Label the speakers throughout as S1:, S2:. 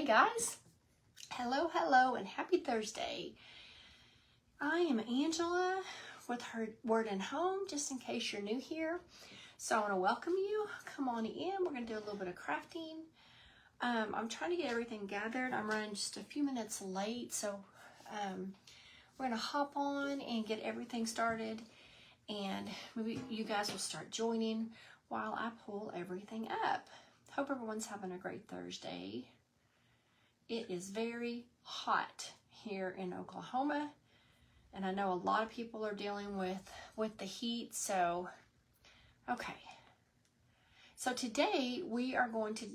S1: Hey guys, hello, and happy Thursday. I am Angela with her Word and Home, just in case you're new here. So I want to welcome you. Come on in. We're going to do a little bit of crafting. I'm trying to get everything gathered. I'm running just a few minutes late, so we're going to hop on and get everything started, and maybe you guys will start joining while I pull everything up. Hope everyone's having a great Thursday. It is very hot here in Oklahoma, and I know a lot of people are dealing with the heat, so okay. So today we are going to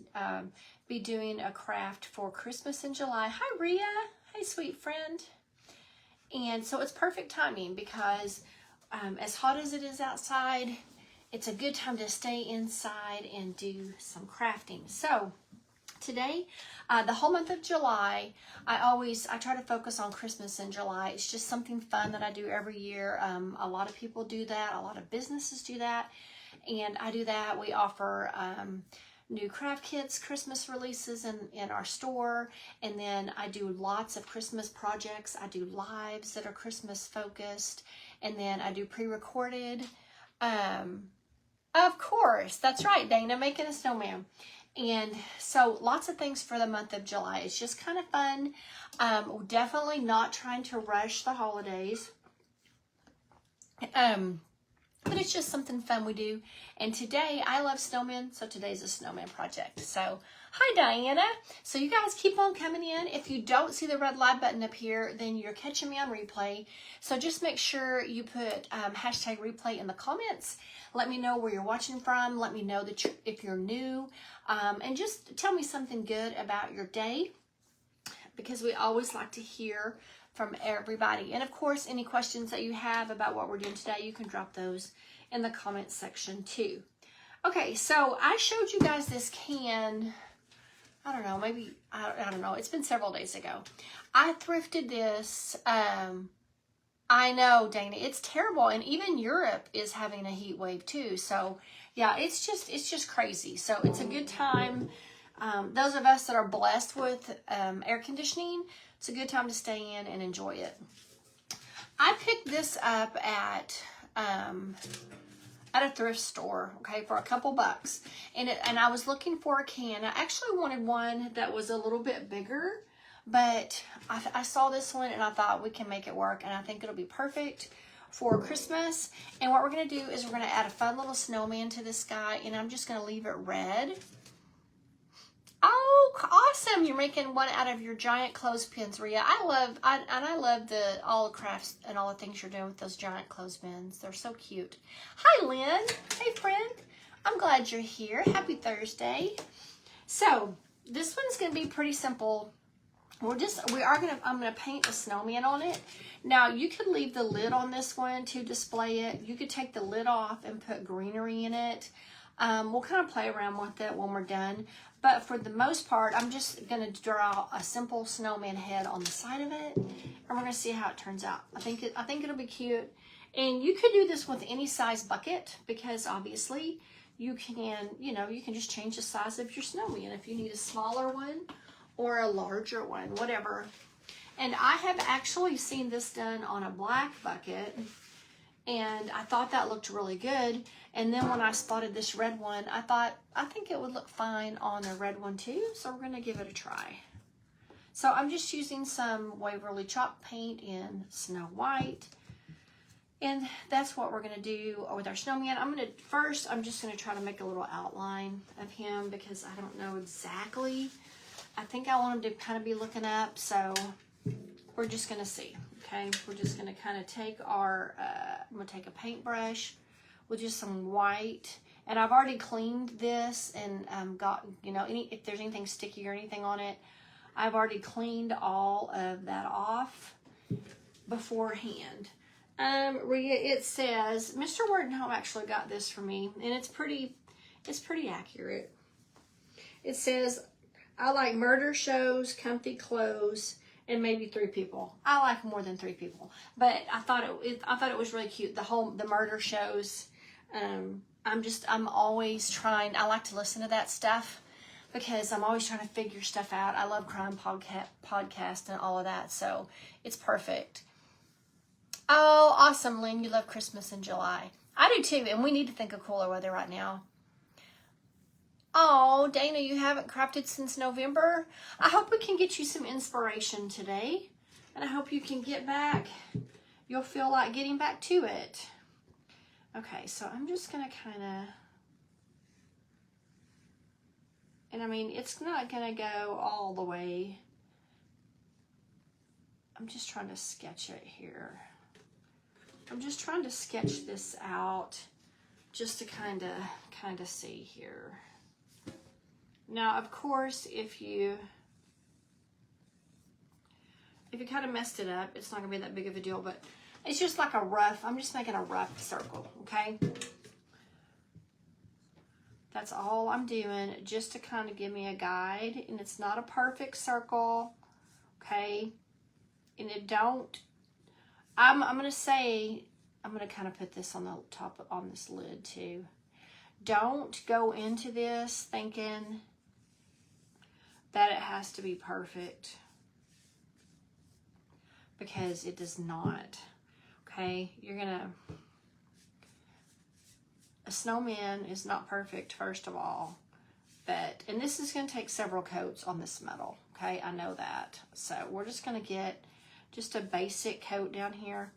S1: be doing a craft for Christmas in July. Hi Rhea, hey sweet friend. And so it's perfect timing because as hot as it is outside, it's a good time to stay inside and do some crafting. So today, the whole month of July, I try to focus on Christmas in July. It's just something fun that I do every year. A lot of people do that. A lot of businesses do that. And I do that. We offer new craft kits, Christmas releases in our store. And then I do lots of Christmas projects. I do lives that are Christmas focused. And then I do pre-recorded. Of course, that's right, Dana, making a snowman. And so lots of things for the month of July. It's just kind of fun. Definitely not trying to rush the holidays. But it's just something fun we do. And today, I love snowmen, so today's a snowman project. So, hi Diana. So you guys keep on coming in. If you don't see the red live button up here, then you're catching me on replay. So just make sure you put hashtag replay in the comments. Let me know where you're watching from. Let me know that if you're new. And just tell me something good about your day, because we always like to hear from everybody. And of course, any questions that you have about what we're doing today, you can drop those in the comments section too. Okay, so I showed you guys this can, I don't know, maybe, I don't know, it's been several days ago. I thrifted this, I know, Dana, it's terrible, and even Europe is having a heat wave too, so yeah, it's just crazy. So it's a good time. Those of us that are blessed with air conditioning, it's a good time to stay in and enjoy it. I picked this up at a thrift store, okay, for a couple bucks. And I was looking for a can. I actually wanted one that was a little bit bigger, but I saw this one and I thought we can make it work, and I think it'll be perfect for Christmas. And what we're going to do is we're going to add a fun little snowman to this guy, and I'm just going to leave it red. Oh, awesome. You're making one out of your giant clothespins, Rhea. I love all the crafts and all the things you're doing with those giant clothespins. They're so cute. Hi, Lynn. Hey, friend. I'm glad you're here. Happy Thursday. So this one's going to be pretty simple. I'm going to paint a snowman on it. Now, you could leave the lid on this one to display it. You could take the lid off and put greenery in it. We'll kind of play around with it when we're done. But for the most part, I'm just going to draw a simple snowman head on the side of it, and we're going to see how it turns out. I think it'll be cute. And you could do this with any size bucket, because obviously you can just change the size of your snowman if you need a smaller one or a larger one, whatever. And I have actually seen this done on a black bucket, and I thought that looked really good. And then when I spotted this red one, I think it would look fine on a red one too. So we're going to give it a try. So I'm just using some Waverly chalk paint in Snow White. And that's what we're going to do with our snowman. I'm just going to try to make a little outline of him, because I don't know exactly. I think I want him to kind of be looking up. So we're just going to see. Okay, we're just going to kind of take I'm going to take a paintbrush with just some white, and I've already cleaned this and got, if there's anything sticky or anything on it, I've already cleaned all of that off beforehand. Rhea, it says, Mr. Wardenhome actually got this for me, and it's pretty accurate. It says, I like murder shows, comfy clothes, and maybe 3 people. I like more than 3 people, but I thought it was really cute. The murder shows. I'm always trying. I like to listen to that stuff. because I'm always trying to figure stuff out. I love crime podcast and all of that, so it's perfect. Oh, awesome, Lynn. You love Christmas in July. I do too, and we need to think of cooler weather right now. Oh, Dana, you haven't crafted since November? I hope we can get you some inspiration today, and I hope you can get back. You'll feel like getting back to it. Okay, so I'm just going to kind of, and I mean, it's not going to go all the way. I'm just trying to sketch it here. I'm just trying to sketch this out just to kind of see here. Now, of course, if you kind of messed it up, it's not going to be that big of a deal, but it's just like a rough, I'm just making a rough circle, okay? That's all I'm doing, just to kind of give me a guide, and it's not a perfect circle, okay? And it don't, I'm going to say, I'm going to kind of put this on the top, on this lid too. Don't go into this thinking that it has to be perfect, because it does not, okay? You're going to, a snowman is not perfect, first of all, but, and this is going to take several coats on this metal, okay? I know that. So we're just going to get just a basic coat down here,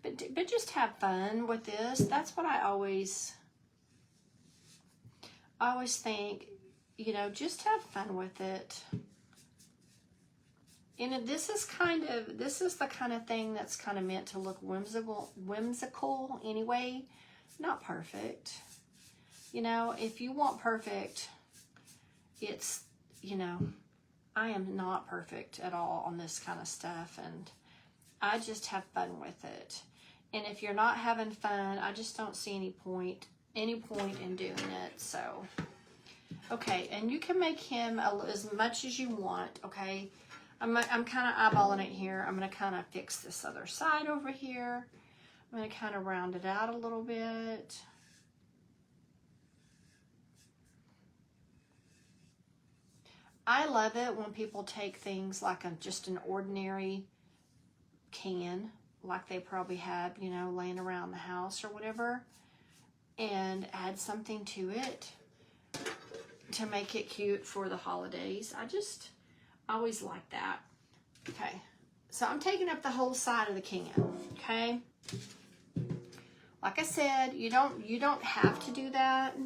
S1: but just have fun with this. That's what I always think, you know, just have fun with it. And this is the kind of thing that's kind of meant to look whimsical anyway, not perfect. You know, if you want perfect, it's, you know, I am not perfect at all on this kind of stuff, and I just have fun with it. And if you're not having fun, I just don't see any point in doing it. So, okay, and you can make him as much as you want, okay? I'm kind of eyeballing it here. I'm going to kind of fix this other side over here. I'm going to kind of round it out a little bit. I love it when people take things like just an ordinary can, like they probably have, you know, laying around the house or whatever, and add something to it to make it cute for the holidays. I always like that. Okay, so I'm taking up the whole side of the can, okay? Like I said, you don't have to do that.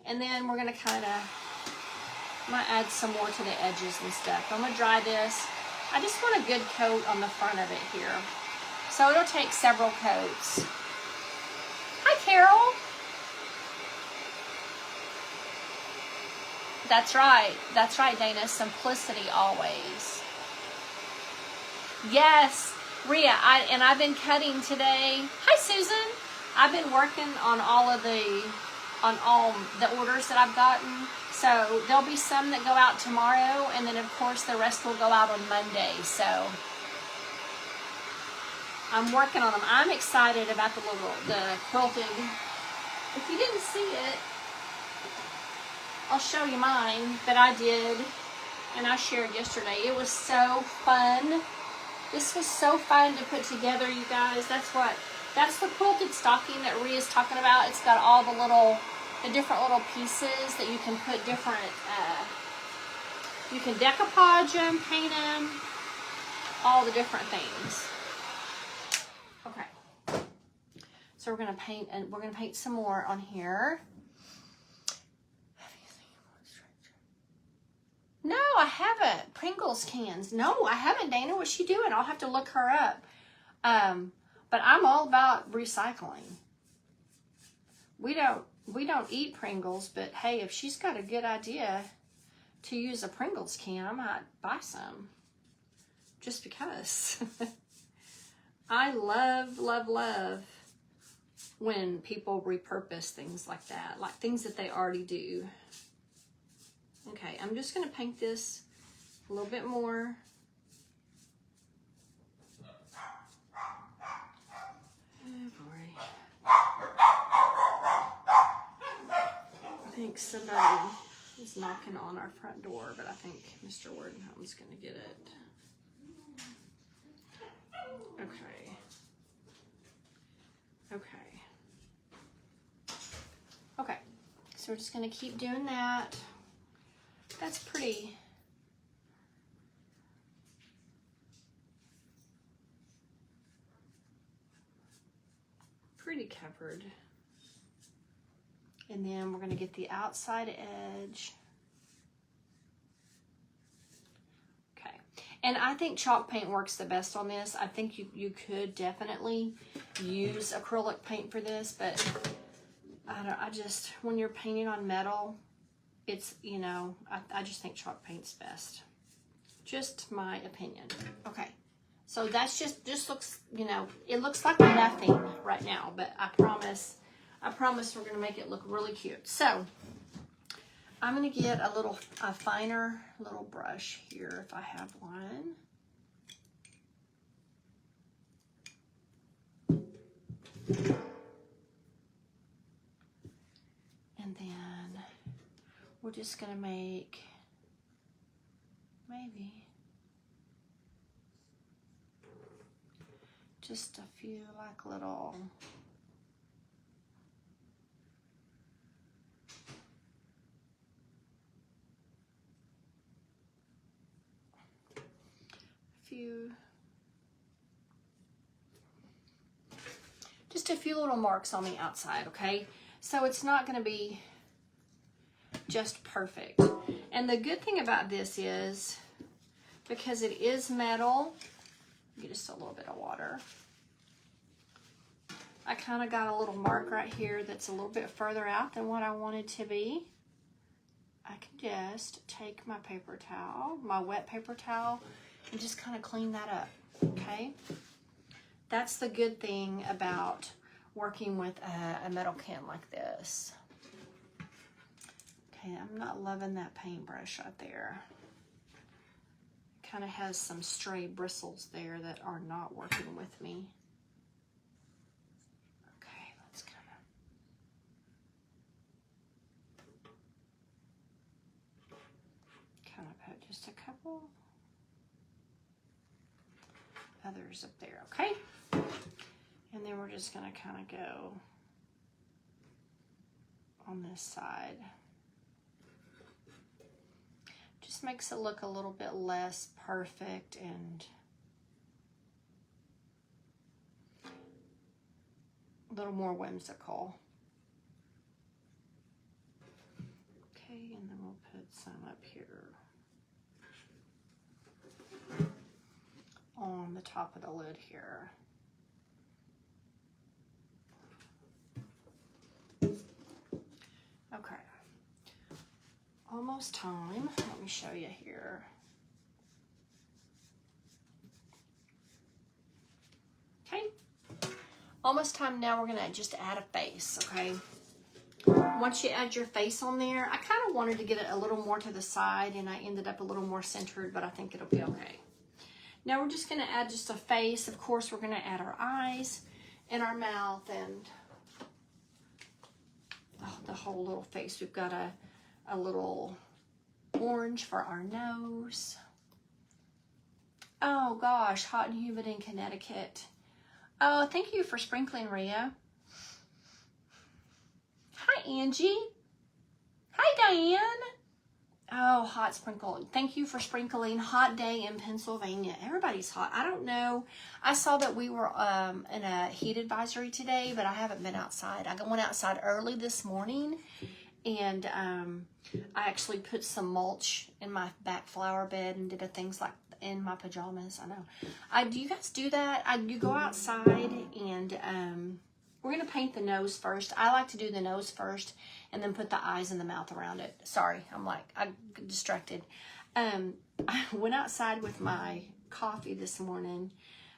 S1: And then we're gonna I'm gonna add some more to the edges and stuff. I'm gonna dry this. I just want a good coat on the front of it here. So it'll take several coats. Hi, Carol. That's right, Dana. Simplicity always. Yes, Rhea. I've been cutting today. Hi, Susan. I've been working on all the orders that I've gotten. So there'll be some that go out tomorrow, and then of course the rest will go out on Monday. So I'm working on them. I'm excited about the quilting. If you didn't see it, I'll show you mine that I did and I shared yesterday. It was so fun. This was so fun to put together, you guys. That's the quilted stocking that Rhea's talking about. It's got all the different little pieces that you can put different, you can decoupage them, paint them, all the different things. Okay. So we're going to paint, and we're going to paint some more on here. No, I haven't. Pringles cans. No, I haven't, Dana. What's she doing? I'll have to look her up. But I'm all about recycling. We don't eat Pringles, but hey, if she's got a good idea to use a Pringles can, I might buy some. Just because. I love, love, love when people repurpose things like that, like things that they already do. Okay, I'm just going to paint this a little bit more. Oh boy. think somebody is knocking on our front door, but I think Mr. Wardenhome's going to get it. Okay. Okay. Okay. So we're just going to keep doing that. That's pretty covered. And then we're going to get the outside edge. Okay. And I think chalk paint works the best on this. I think you could definitely use acrylic paint for this, but when you're painting on metal, it's, you know, I just think chalk paint's best. Just my opinion. Okay. So that's just looks, you know, it looks like nothing right now, but I promise we're going to make it look really cute. So I'm going to get a finer little brush here if I have one. And then we're just going to make maybe just a few like little just a few little marks on the outside, okay? So it's not going to be just perfect. And the good thing about this is, because it is metal, get just a little bit of water. I kind of got a little mark right here that's a little bit further out than what I wanted to be. I can just take my paper towel, my wet paper towel, and just kind of clean that up, okay? That's the good thing about working with a metal can like this. Okay, I'm not loving that paintbrush right there. Kind of has some stray bristles there that are not working with me. Okay, let's kind of put just a couple others up there, okay? And then we're just going to kind of go on this side. Just makes it look a little bit less perfect and a little more whimsical. Okay, and then we'll put some up here on the top of the lid here. Okay. Almost time. Let me show you here. Okay. Almost time now. We're going to just add a face, okay? Once you add your face on there, I kind of wanted to get it a little more to the side, and I ended up a little more centered, but I think it'll be okay. Now we're just going to add just a face. Of course, we're going to add our eyes and our mouth and the whole little face. We've got a little orange for our nose. Oh gosh, hot and humid in Connecticut. Oh, thank you for sprinkling, Rhea. Hi, Angie. Hi, Diane. Oh, hot sprinkle. Thank you for sprinkling. Hot day in Pennsylvania. Everybody's hot. I don't know. I saw that we were in a heat advisory today, but I haven't been outside. I went outside early this morning, and I actually put some mulch in my back flower bed and did things like in my pajamas. I know. Do you guys do that? You go outside and we're going to paint the nose first. I like to do the nose first and then put the eyes and the mouth around it. Sorry, I'm distracted. I went outside with my coffee this morning,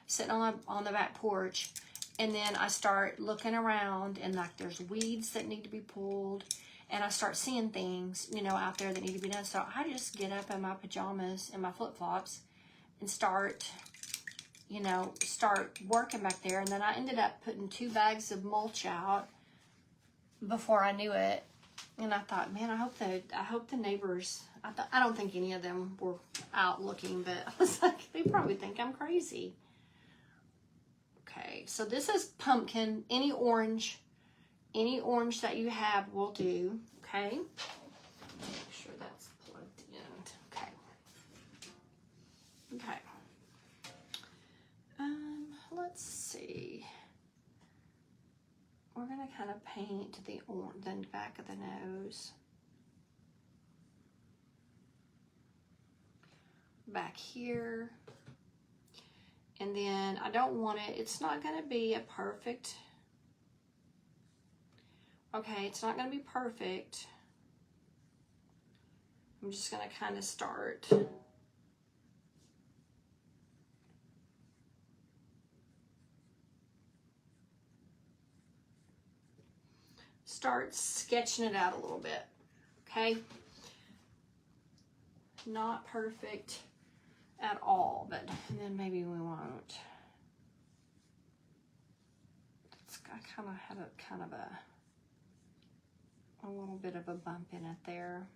S1: sitting on the back porch, and then I start looking around, and like there's weeds that need to be pulled, and I start seeing things, you know, out there that need to be done. So I just get up in my pajamas and my flip-flops and start working back there. And then I ended up putting 2 bags of mulch out before I knew it. And I thought, man, I hope the neighbors, I don't think any of them were out looking, but I was like, they probably think I'm crazy. Okay, so this is pumpkin. Any orange that you have will do. Okay. Make sure that's plugged in. Okay. Okay. Let's see. We're gonna kind of paint the back of the nose. Back here. And then I don't want it, it's not gonna be a perfect, okay, it's not gonna be perfect. I'm just gonna kind of start. Start sketching it out a little bit, okay? Not perfect at all, but then maybe we won't. I kind of had a little bit of a bump in it there.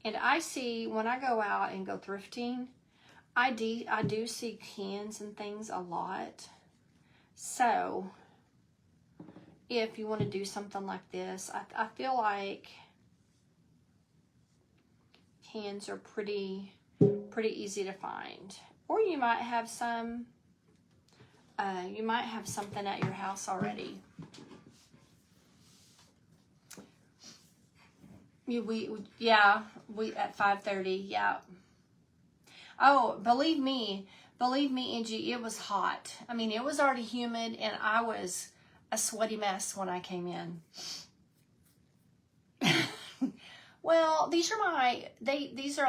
S1: And I see, when I go out and go thrifting, I do see cans and things a lot. So if you want to do something like this, I feel like cans are pretty easy to find. Or you might have some, you might have something at your house already. We at 5:30, yeah. Oh, believe me, Angie, it was hot. I mean, it was already humid, and I was a sweaty mess when I came in. Well, these are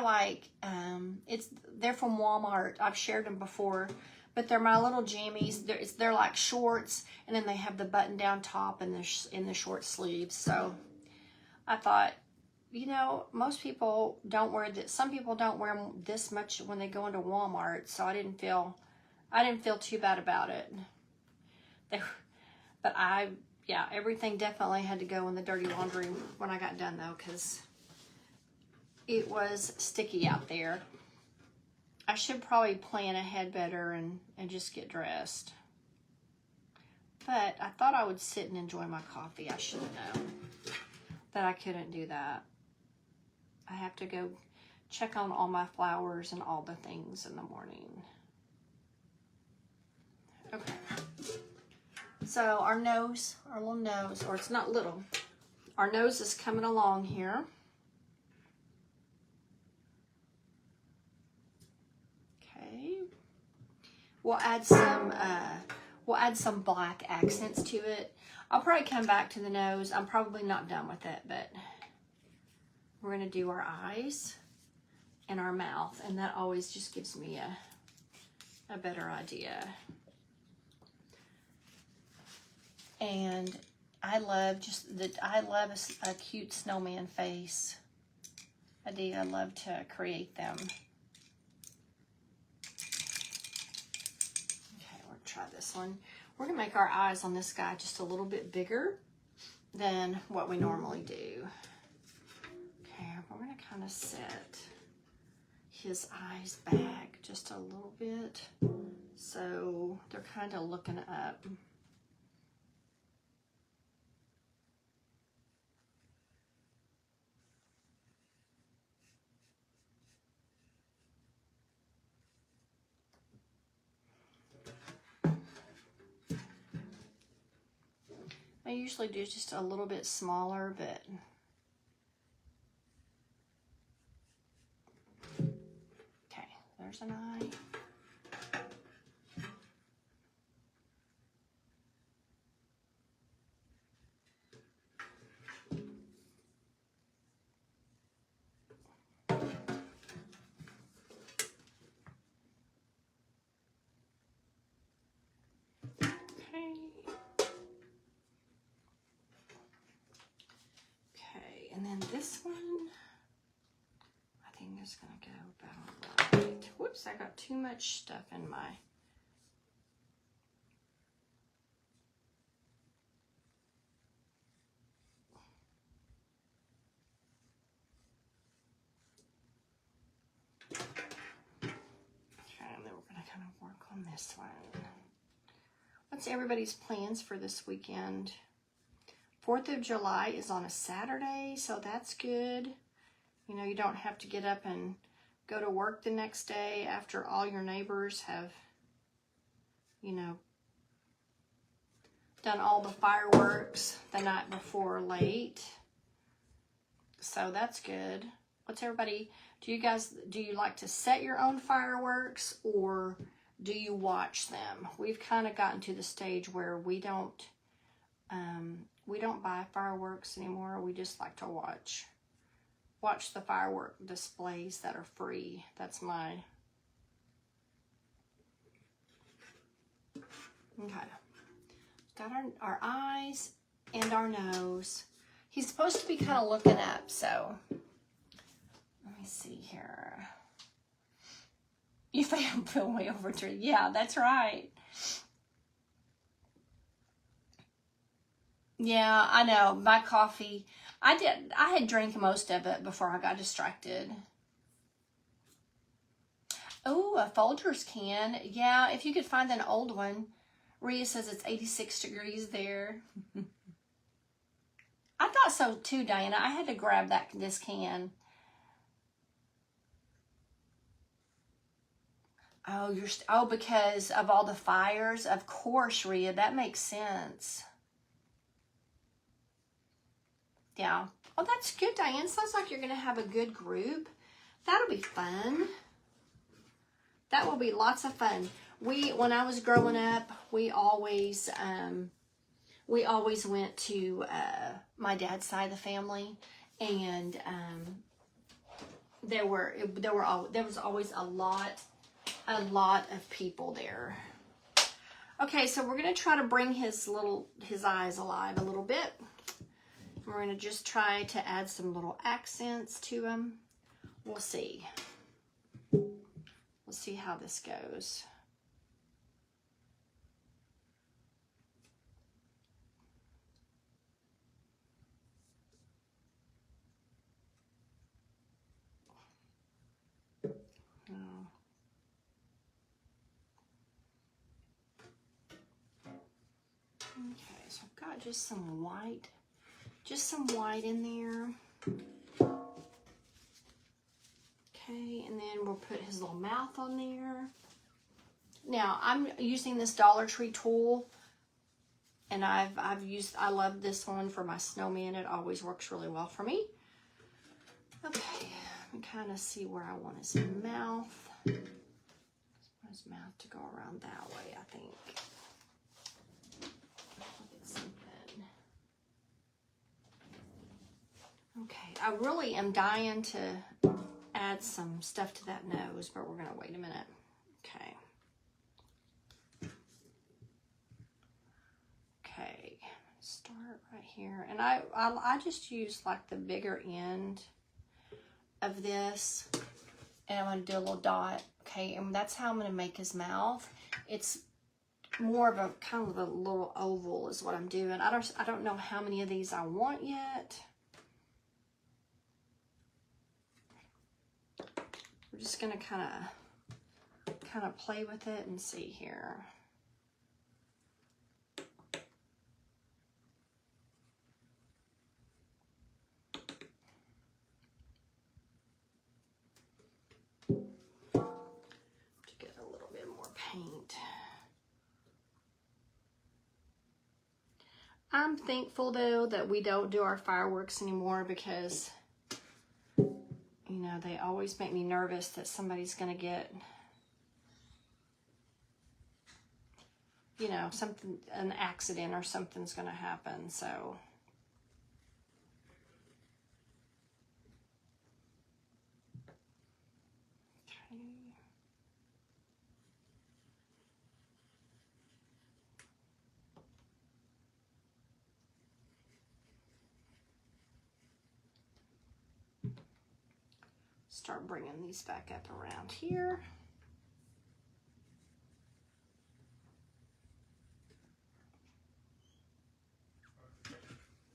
S1: like, they're from Walmart. I've shared them before, but they're my little jammies. They're like shorts, and then they have the button down top and in the short sleeves. So I thought, you know, most people don't wear this. Some people don't wear this much when they go into Walmart, so I didn't feel too bad about it. But everything definitely had to go in the dirty laundry when I got done, though, because it was sticky out there. I should probably plan ahead better and just get dressed. But I thought I would sit and enjoy my coffee. I should have known that I couldn't do that. I have to go check on all my flowers and all the things in the morning. Okay. So our little nose, or it's not little, our nose is coming along here. Okay. We'll add some black accents to it. I'll probably come back to the nose. I'm probably not done with it, but we're gonna do our eyes and our mouth, and that always just gives me a better idea. And I love a cute snowman face. I do. I love to create them. Okay, we'll try this one. We're gonna make our eyes on this guy just a little bit bigger than what we normally do. Okay, we're gonna kind of set his eyes back just a little bit, so they're kind of looking up. I usually do just a little bit smaller, but okay, there's an eye. And then this one, I think is gonna go about right. Whoops, I got too much stuff in my. Okay, and then we're gonna kind of work on this one. What's everybody's plans for this weekend? 4th of July is on a Saturday, so that's good. You know, you don't have to get up and go to work the next day after all your neighbors have, you know, done all the fireworks the night before late. So that's good. What's everybody, do you like to set your own fireworks or do you watch them? We've kind of gotten to the stage where we don't buy fireworks anymore. We just like to watch the firework displays that are free. That's my, okay. Got our eyes and our nose. He's supposed to be kind of looking up, so let me see here. You feel way over to, yeah, that's right. Yeah, I know. My coffee, I had drank most of it before I got distracted. Oh, a Folgers can. Yeah, if you could find an old one. Rhea says it's 86 degrees there. I thought so too, Diana. I had to grab this can. Oh, because of all the fires? Of course, Rhea. That makes sense. Yeah. Oh, that's good, Diane. Sounds like you're going to have a good group. That'll be fun. That will be lots of fun. When I was growing up, we always went to my dad's side of the family, and there was always a lot of people there. Okay, so we're gonna try to bring his eyes alive a little bit. We're gonna just try to add some little accents to him. We'll see. We'll see how this goes. Okay, so I've got just some white in there. Okay, and then we'll put his little mouth on there. Now, I'm using this Dollar Tree tool, and I love this one for my snowman. It always works really well for me. Okay, let me kind of see where I want his mouth. I want his mouth to go around that way, I think. Okay, I really am dying to add some stuff to that nose, but we're gonna wait a minute. Okay. Okay, start right here, and I just use like the bigger end of this, and I'm gonna do a little dot. Okay, and that's how I'm gonna make his mouth. It's more of a kind of a little oval is what I'm doing. I don't know how many of these I want yet. We're just gonna kind of play with it and see here. To get a little bit more paint. I'm thankful though that we don't do our fireworks anymore because, you know, they always make me nervous that somebody's gonna get, you know, an accident or something's gonna happen, so. Okay. Start bringing these back up around here.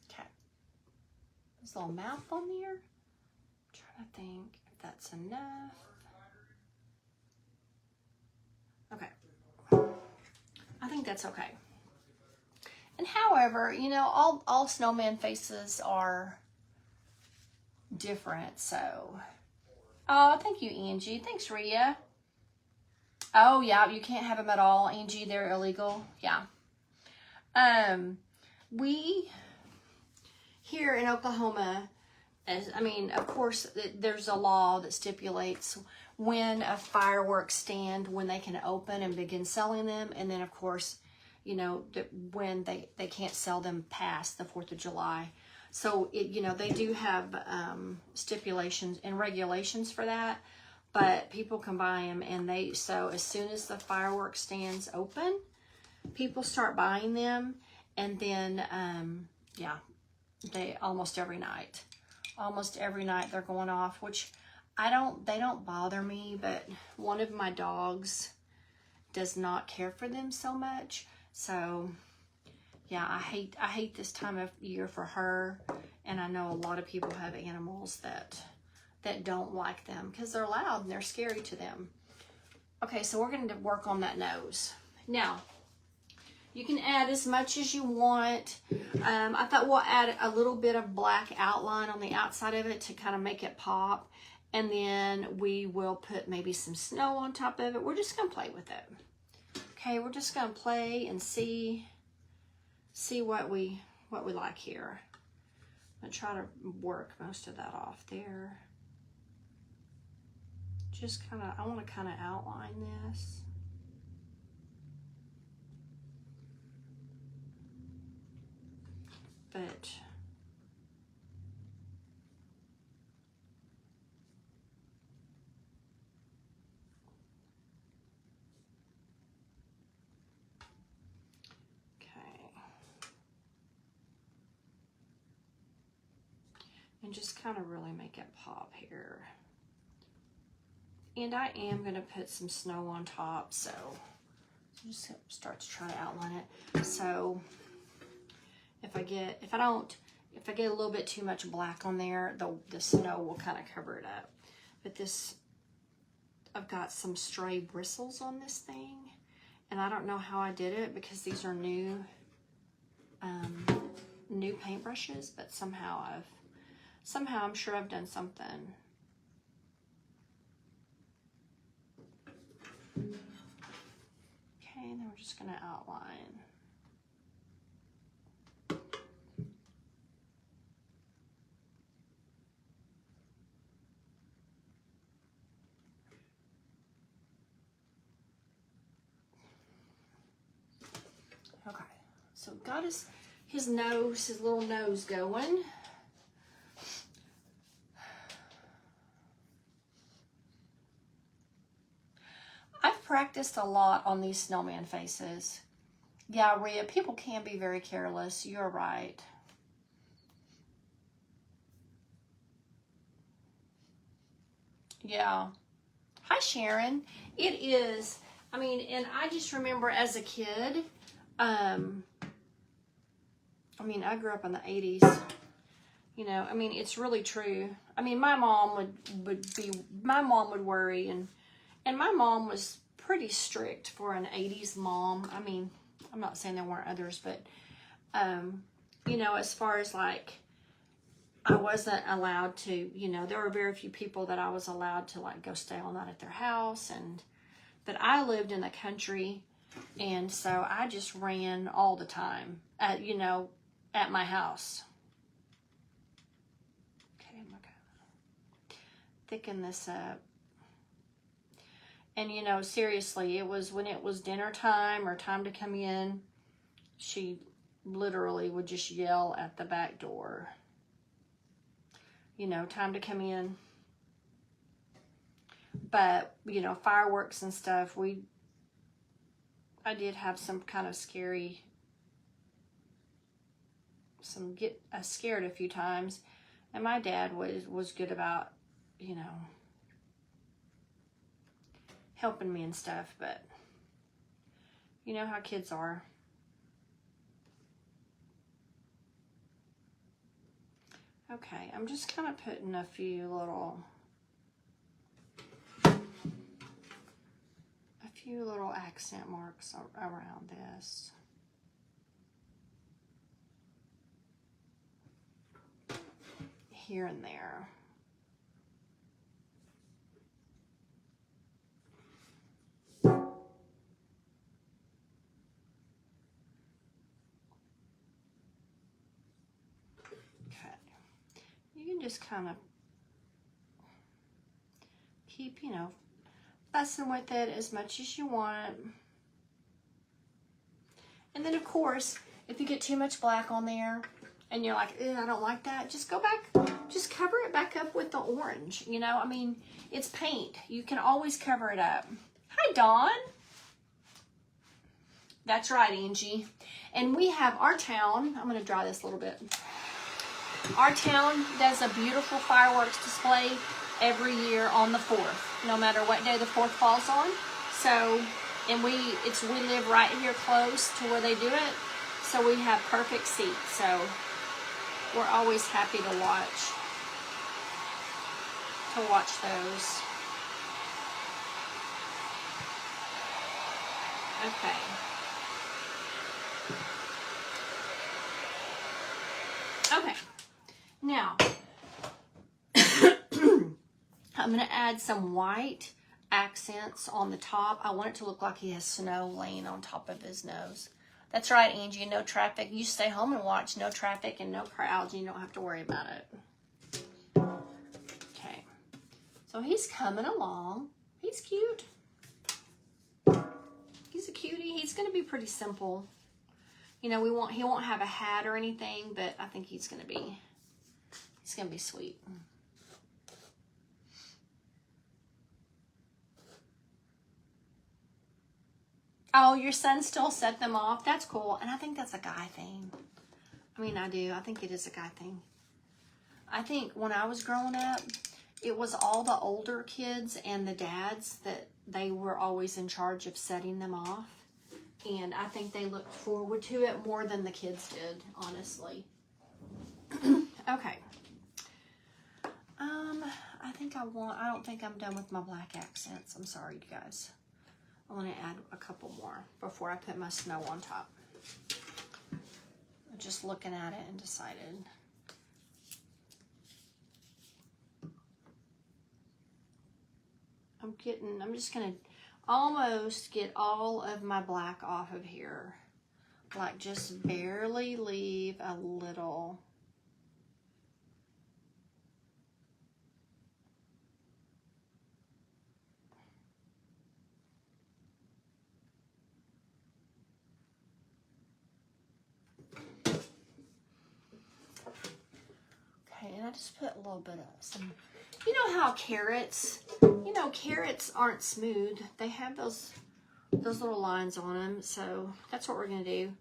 S1: Okay. His little mouth on there. I'm trying to think if that's enough. think that's okay. And however, you know, all snowman faces are different, so. Oh, thank you, Angie. Thanks, Rhea. Oh, yeah, you can't have them at all, Angie. They're illegal. Yeah. We, here in Oklahoma, of course, there's a law that stipulates when a fireworks stand, when they can open and begin selling them. And then, of course, you know, when they can't sell them past the 4th of July. So, you know, they do have stipulations and regulations for that. But people can buy them, and so as soon as the fireworks stands open, people start buying them. And then, yeah, almost every night they're going off, which they don't bother me, but one of my dogs does not care for them so much. So yeah, I hate this time of year for her. And I know a lot of people have animals that don't like them because they're loud and they're scary to them. Okay, so we're going to work on that nose. Now, you can add as much as you want. I thought we'll add a little bit of black outline on the outside of it to kind of make it pop. And then we will put maybe some snow on top of it. We're just going to play with it. Okay, we're just going to play and see what we like here. I'm going to try to work most of that off there. Just kind of, I want to kind of outline this. But okay, and just kind of really make it pop here. And I am going to put some snow on top, so just start to try to outline it. So if I get a little bit too much black on there, the snow will kind of cover it up. But I've got some stray bristles on this thing, and I don't know how I did it because these are new paintbrushes, but somehow I'm sure I've done something. Okay, and then we're just going to outline. Okay, so got his little nose going. I've practiced a lot on these snowman faces. Yeah, Rhea, people can be very careless. You're right. Yeah. Hi, Sharon. It is, and I just remember as a kid, I grew up in the 80s. You know, it's really true. My mom would worry, and my mom was pretty strict for an 80s mom. I'm not saying there weren't others, but, you know, as far as like, I wasn't allowed to, you know, there were very few people that I was allowed to like go stay all night at their house. But I lived in the country, and so I just ran all the time at my house. Okay, I'm gonna thicken this up. And, you know, seriously, it was when it was dinner time or time to come in, she literally would just yell at the back door. You know, time to come in. But, you know, fireworks and stuff, I did have some kind of scary, get scared a few times. And my dad was good about, you know, helping me and stuff, but you know how kids are. Okay, I'm just kind of putting a few few little accent marks around this. Here and there. Okay. You can just kind of keep, you know, messing with it as much as you want. And then, of course, if you get too much black on there and you're like, I don't like that, just go back, just cover it back up with the orange. You know, I mean, it's paint. You can always cover it up. Hi, Dawn. That's right, Angie. And we have our town. I'm going to dry this a little bit. Our town does a beautiful fireworks display every year on the 4th, no matter what day the 4th falls on. So, and we live right here close to where they do it, so we have perfect seats. So we're always happy to watch those. Okay. Okay. Now, I'm going to add some white accents on the top. I want it to look like he has snow laying on top of his nose. That's right, Angie. No traffic. You stay home and watch. No traffic and no crowds. You don't have to worry about it. Okay. So he's coming along. He's cute. He's a cutie. He's going to be pretty simple. You know, he won't have a hat or anything, but I think he's going to be sweet. Oh, your son still set them off. That's cool. And I think that's a guy thing. I mean, I do. I think it is a guy thing. I think when I was growing up, it was all the older kids and the dads that they were always in charge of setting them off. And I think they looked forward to it more than the kids did, honestly. Okay. I don't think I'm done with my black accents. I'm sorry, you guys. I want to add a couple more before I put my snow on top. I'm just looking at it and decided. I'm just going to almost get all of my black off of here. Like just barely leave a little. And I just put a little bit of some, you know how carrots aren't smooth. They have those little lines on them. So that's what we're going to do.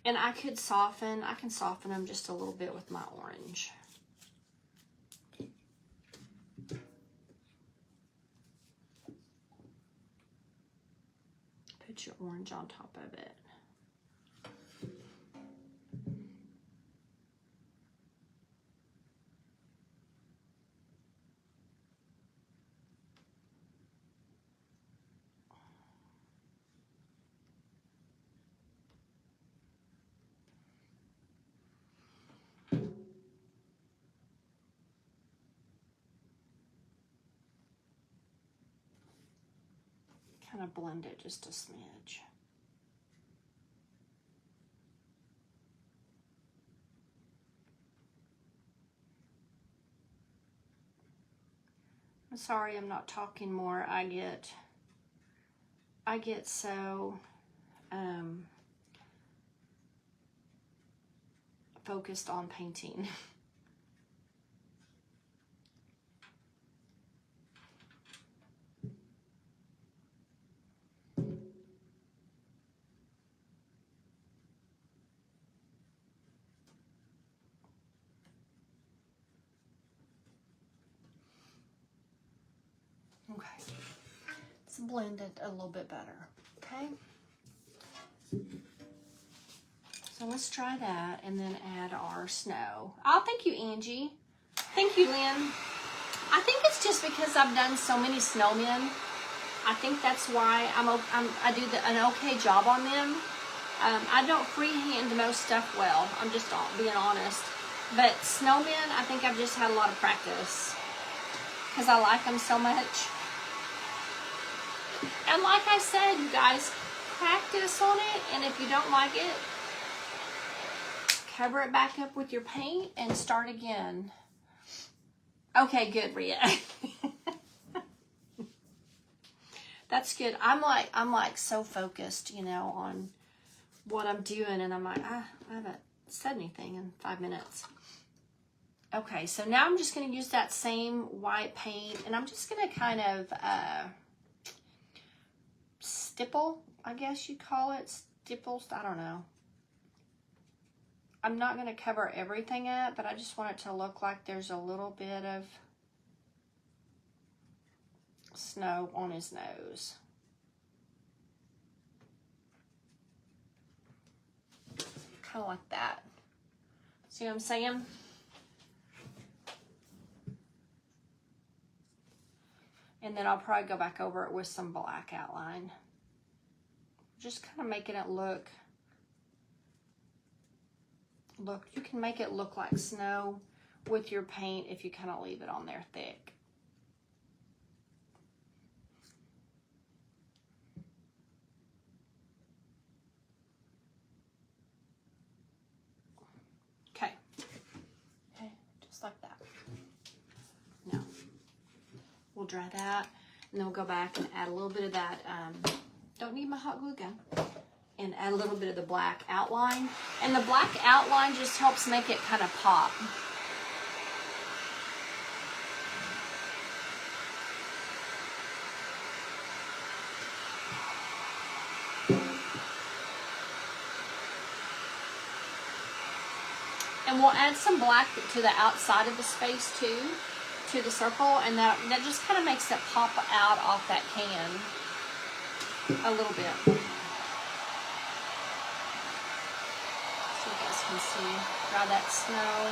S1: And I can soften them just a little bit with my orange. Put your orange on top of it. Kind of blend it just a smidge. I'm sorry I'm not talking more. I get so focused on painting. Okay, let's blend it a little bit better, okay? So let's try that and then add our snow. Oh, thank you, Angie. Thank you, Lynn. I think it's just because I've done so many snowmen I think that's why I do an okay job on them. I don't freehand most stuff well. I'm just being honest. But Snowman, I think I've just had a lot of practice because I like them so much. And like I said, you guys, practice on it, and if you don't like it, cover it back up with your paint and start again. Okay, good, Rhea. That's good. I'm like so focused, you know, on what I'm doing, and I'm like, I haven't said anything in 5 minutes. Okay, so now I'm just going to use that same white paint, and I'm just going to kind of stipple, I guess you call it, stipples, I don't know. I'm not going to cover everything up, but I just want it to look like there's a little bit of snow on his nose. Kind of like that. See what I'm saying? And then I'll probably go back over it with some black outline. Just kind of making it look, you can make it look like snow with your paint if you kind of leave it on there thick. Okay, just like that. Now, we'll dry that, and then we'll go back and add a little bit of that, don't need my hot glue gun, and add a little bit of the black outline. And the black outline just helps make it kind of pop. And we'll add some black to the outside of the space too, to the circle, and that just kind of makes it pop out off that can a little bit. So you guys can see, dry that snow.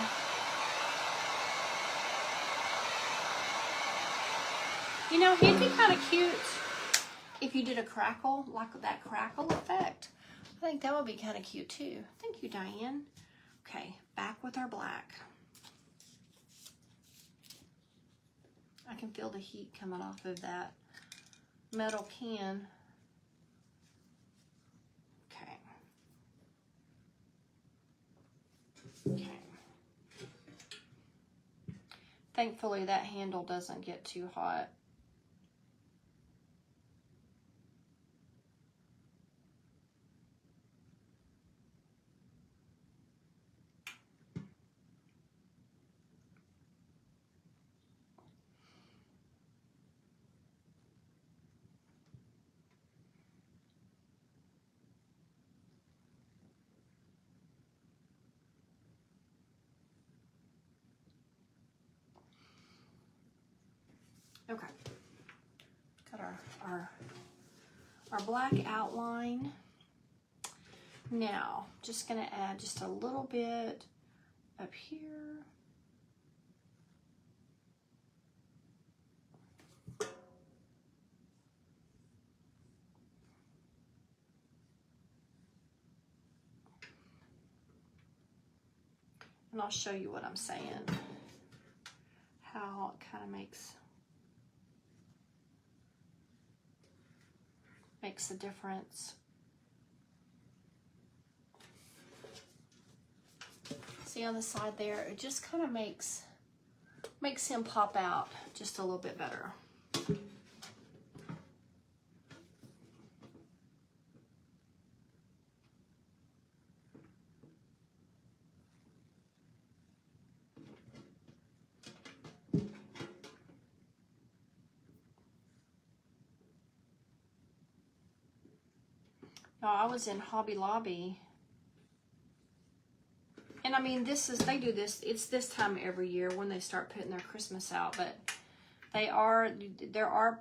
S1: You know, it'd be kind of cute if you did a crackle, like that crackle effect. I think that would be kind of cute too. Thank you, Diane. Okay, back with our black. I can feel the heat coming off of that metal can. Okay. Okay. Thankfully, that handle doesn't get too hot. Okay, got our black outline. Now, just gonna add just a little bit up here. And I'll show you what I'm saying. How it kind of makes a difference. See on the side there, it just kind of makes him pop out just a little bit better. Now, I was in Hobby Lobby, and I mean, they do this, it's this time every year when they start putting their Christmas out, but there are,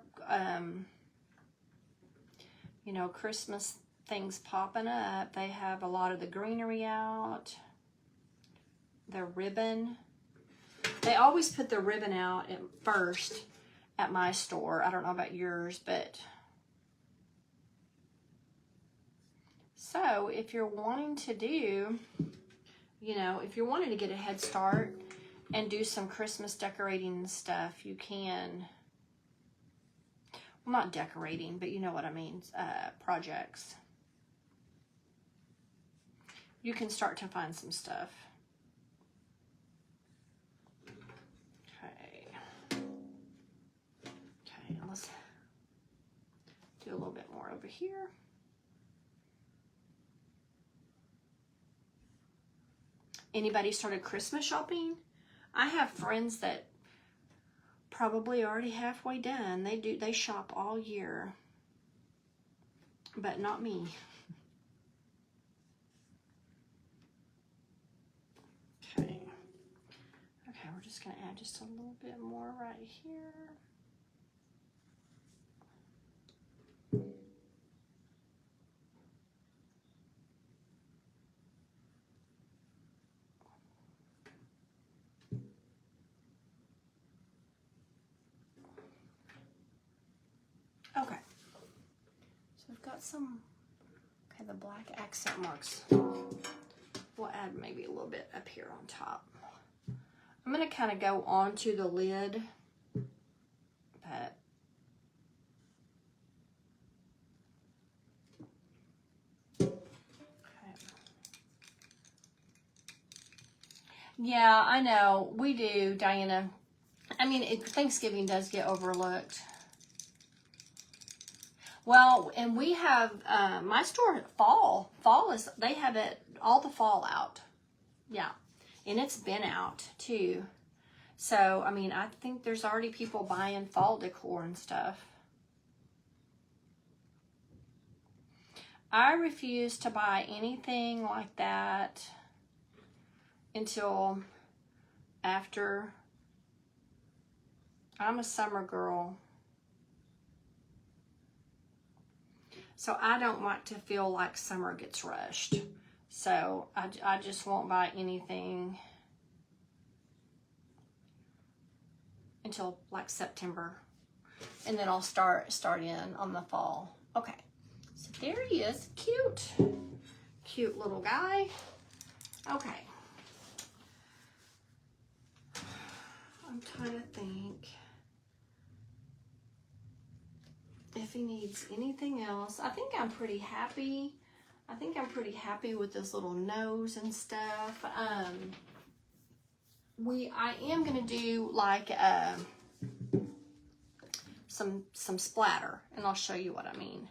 S1: you know, Christmas things popping up. They have a lot of the greenery out, the ribbon. They always put the ribbon out at first at my store. I don't know about yours, but So if you're wanting to do, you know, if you're wanting to get a head start and do some Christmas decorating and stuff, you can. Well, not decorating, but you know what I mean, projects. You can start to find some stuff. Okay. Okay, let's do a little bit more over here. Anybody started Christmas shopping? I have friends that probably already halfway done. They shop all year. But not me. Okay. Okay, we're just gonna add just a little bit more right here. Okay, so we've got some, okay, the black accent marks. We'll add maybe a little bit up here on top. I'm gonna kind of go onto the lid, but okay. Yeah, I know, we do, Diana. I mean, Thanksgiving does get overlooked. Well, and we have, my store, fall is, they have it, all the fall out. Yeah. And it's been out too. So, I mean, I think there's already people buying fall decor and stuff. I refuse to buy anything like that until after. I'm a summer girl. So I don't want to feel like summer gets rushed. So I just won't buy anything until like September. And then I'll start in on the fall. Okay. So there he is. Cute. Cute little guy. Okay. I'm trying to think if he needs anything else. I think I'm pretty happy. I think I'm pretty happy with this little nose and stuff. I am gonna do like some splatter, and I'll show you what I mean.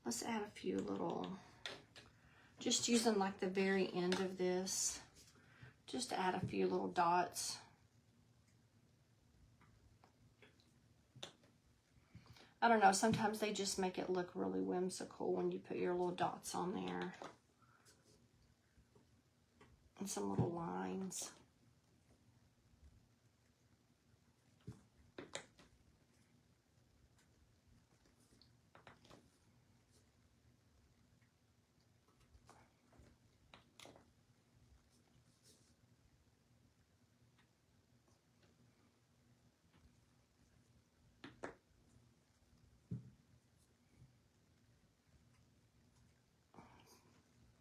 S1: Let's add a few little, just using like the very end of this, just to add a few little dots. I don't know, sometimes they just make it look really whimsical when you put your little dots on there. And some little lines.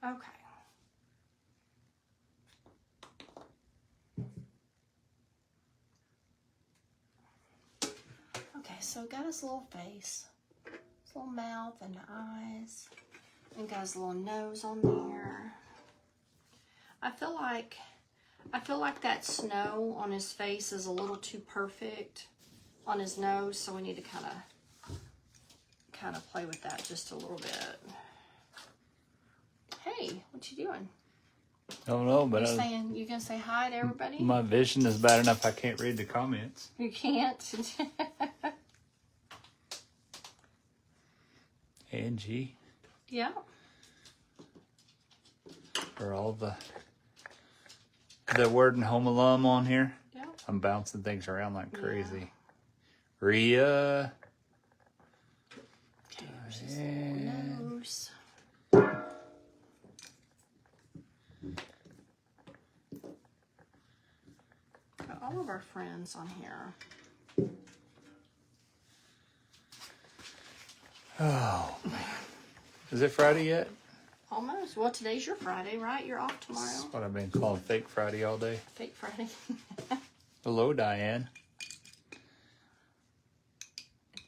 S1: Okay. Okay, so got his little face, his little mouth and eyes, and got his little nose on there. I feel like that snow on his face is a little too perfect on his nose, so we need to kind of play with that just a little bit. Hey, what you doing?
S2: I don't know, but
S1: You gonna say hi to everybody?
S2: My vision is bad enough I can't read the comments.
S1: You can't.
S2: Angie.
S1: Yeah.
S2: For all the word and home alum on here.
S1: Yeah.
S2: I'm bouncing things around like crazy. Yeah. Rhea.
S1: Okay, there's his little nose. Got all of our friends on here.
S2: Oh, man. Is it Friday yet?
S1: Almost. Well, today's your Friday, right? You're off tomorrow.
S2: That's what I've been calling Fake Friday all day.
S1: Fake Friday.
S2: Hello, Diane.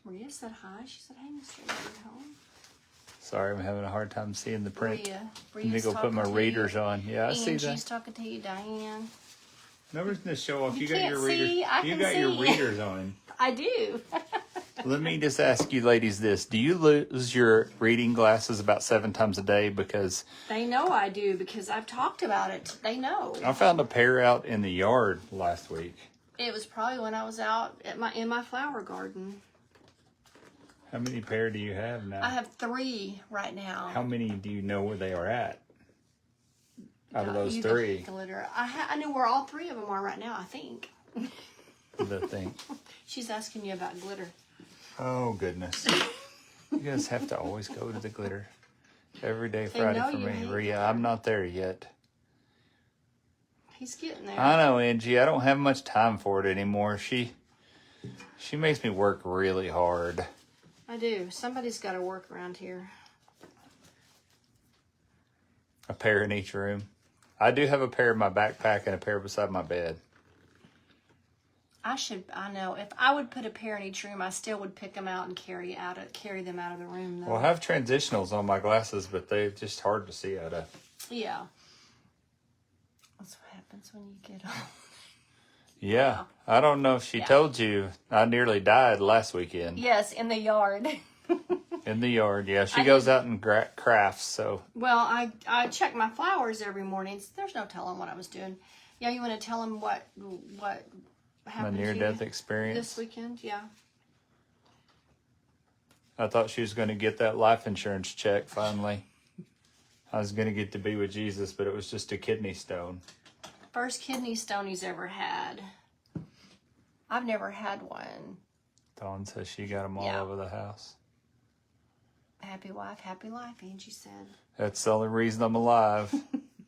S1: Maria said hi. She said, hey, Mr. Edward, home.
S2: Sorry, I'm having a hard time seeing the print. Let me
S1: Bria's
S2: go put my
S1: talking to
S2: readers
S1: you.
S2: on. Yeah, I see that.
S1: Angie's talking to you, Diane.
S2: No reason to show off. You got
S1: can't
S2: your
S1: see.
S2: readers.
S1: I
S2: You
S1: can
S2: got your
S1: see.
S2: readers on.
S1: I do.
S2: Let me just ask you ladies this. Do you lose your reading glasses about 7 times a day? Because
S1: They know I do because I've talked about it. They know.
S2: I found a pair out in the yard last week.
S1: It was probably when I was out in my flower garden.
S2: How many pair do you have now?
S1: I have 3 right now.
S2: How many do you know where they are at? Out of those
S1: You
S2: 3,
S1: got glitter. I know where all 3 of them are right now, I think.
S2: the thing.
S1: She's asking you about glitter.
S2: Oh, goodness. You guys have to always go to the glitter. Every day
S1: They
S2: Friday
S1: know
S2: for
S1: you
S2: me.
S1: hate
S2: Rhea,
S1: glitter.
S2: I'm not there yet.
S1: He's getting there.
S2: I know, Angie. I don't have much time for it anymore. She makes me work really hard.
S1: I do. Somebody's got to work around here.
S2: A pair in each room. I do have a pair in my backpack and a pair beside my bed.
S1: I know. If I would put a pair in each room, I still would pick them out and carry them out of the room, though.
S2: Well, I have transitionals on my glasses, but they're just hard to see out of.
S1: Yeah. That's what happens when you get old.
S2: Yeah. I don't know if she told you, I nearly died last weekend.
S1: Yes, in the yard.
S2: In the yard, yeah. She goes out and crafts, so.
S1: Well, I check my flowers every morning. There's no telling what I was doing. Yeah, you want to tell them what
S2: My
S1: happened to you
S2: near-death experience.
S1: this weekend? Yeah.
S2: I thought she was going to get that life insurance check finally. I was going to get to be with Jesus, but it was just a kidney stone.
S1: First kidney stone he's ever had. I've never had one.
S2: Dawn says she got them all
S1: Yeah.
S2: over the house.
S1: Happy wife, happy life, Angie said.
S2: That's the only reason I'm alive.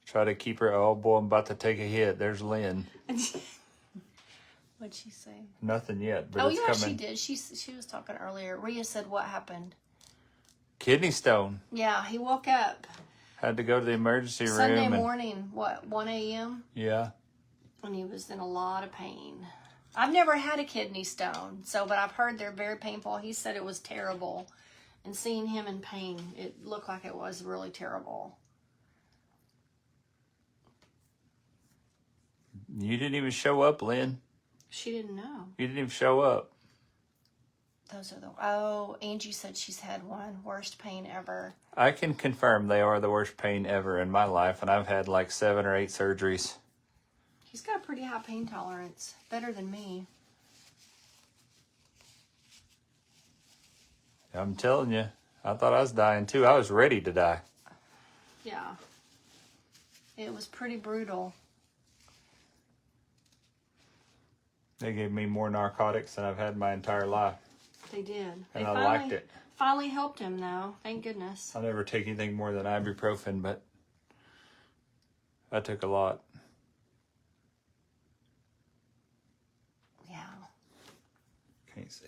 S2: Try to keep her. Oh boy, I'm about to take a hit. There's Lynn.
S1: What'd she say?
S2: Nothing yet, but
S1: Oh,
S2: it's
S1: yeah,
S2: coming.
S1: she did. She was talking earlier. Rhea said what happened.
S2: Kidney stone.
S1: Yeah, he woke up
S2: Had to go to the emergency room.
S1: Sunday
S2: and,
S1: morning, 1 a.m.?
S2: Yeah.
S1: And he was in a lot of pain. I've never had a kidney stone, but I've heard they're very painful. He said it was terrible. And seeing him in pain, it looked like it was really terrible.
S2: You didn't even show up, Lynn.
S1: She didn't know.
S2: You didn't even show up.
S1: Angie said she's had one. Worst pain ever.
S2: I can confirm they are the worst pain ever in my life, and I've had like 7 or 8 surgeries.
S1: He's got a pretty high pain tolerance. Better than me.
S2: I'm telling you, I thought I was dying too. I was ready to die.
S1: Yeah. It was pretty brutal.
S2: They gave me more narcotics than I've had my entire life.
S1: They did.
S2: And
S1: They
S2: I liked it.
S1: Finally helped him, though. Thank goodness.
S2: I'll never take anything more than ibuprofen, but I took a lot.
S1: Yeah.
S2: Can't see.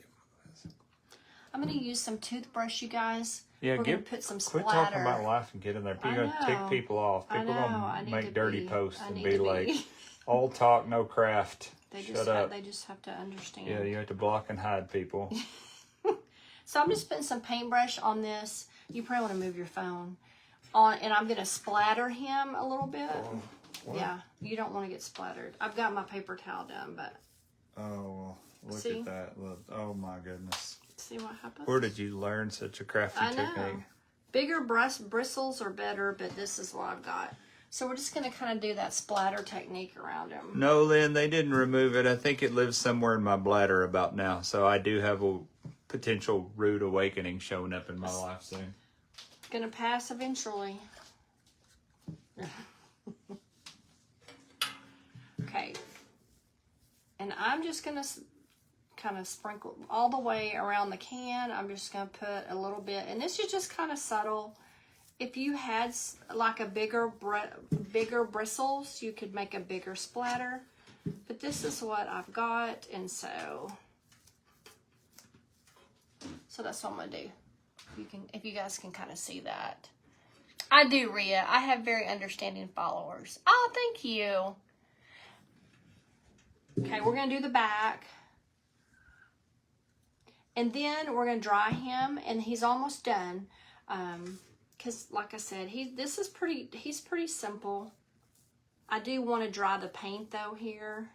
S1: I'm going to use some toothbrush, you guys.
S2: Yeah,
S1: We're going to put some
S2: quit
S1: splatter.
S2: talking about life and get in there. You're going to
S1: I
S2: tick
S1: know.
S2: people off.
S1: I
S2: People
S1: know.
S2: going
S1: I
S2: to
S1: need
S2: make
S1: to
S2: dirty
S1: be-
S2: posts
S1: I
S2: and
S1: need
S2: be
S1: to
S2: like,
S1: be-
S2: all talk, no craft. Shut up.
S1: They just have to understand.
S2: Yeah, you have to block and hide people.
S1: So I'm just putting some paintbrush on this. You probably want to move your phone. And I'm going to splatter him a little bit.
S2: What?
S1: Yeah, you don't want to get splattered. I've got my paper towel done, but
S2: Oh, look
S1: See?
S2: at that. Look. Oh, my goodness.
S1: see what happens?
S2: Where did you learn such a crafty
S1: I know.
S2: technique?
S1: Bigger bristles are better, but this is what I've got. So we're just going to kind of do that splatter technique around him.
S2: No, Lynn, they didn't remove it. I think it lives somewhere in my bladder about now. So I do have a potential rude awakening showing up in my life soon.
S1: Gonna pass eventually. Okay. And I'm just gonna kind of sprinkle all the way around the can. I'm just gonna put a little bit, and this is just kind of subtle. If you had like a bigger bristles, you could make a bigger splatter. But this is what I've got, and so that's what I'm gonna do. If you guys can kind of see that. I do, Rhea. I have very understanding followers. Oh, thank you. Okay, we're going to do the back. And then we're going to dry him, and he's almost done. Because, like I said, he's pretty simple. I do want to dry the paint, though, here.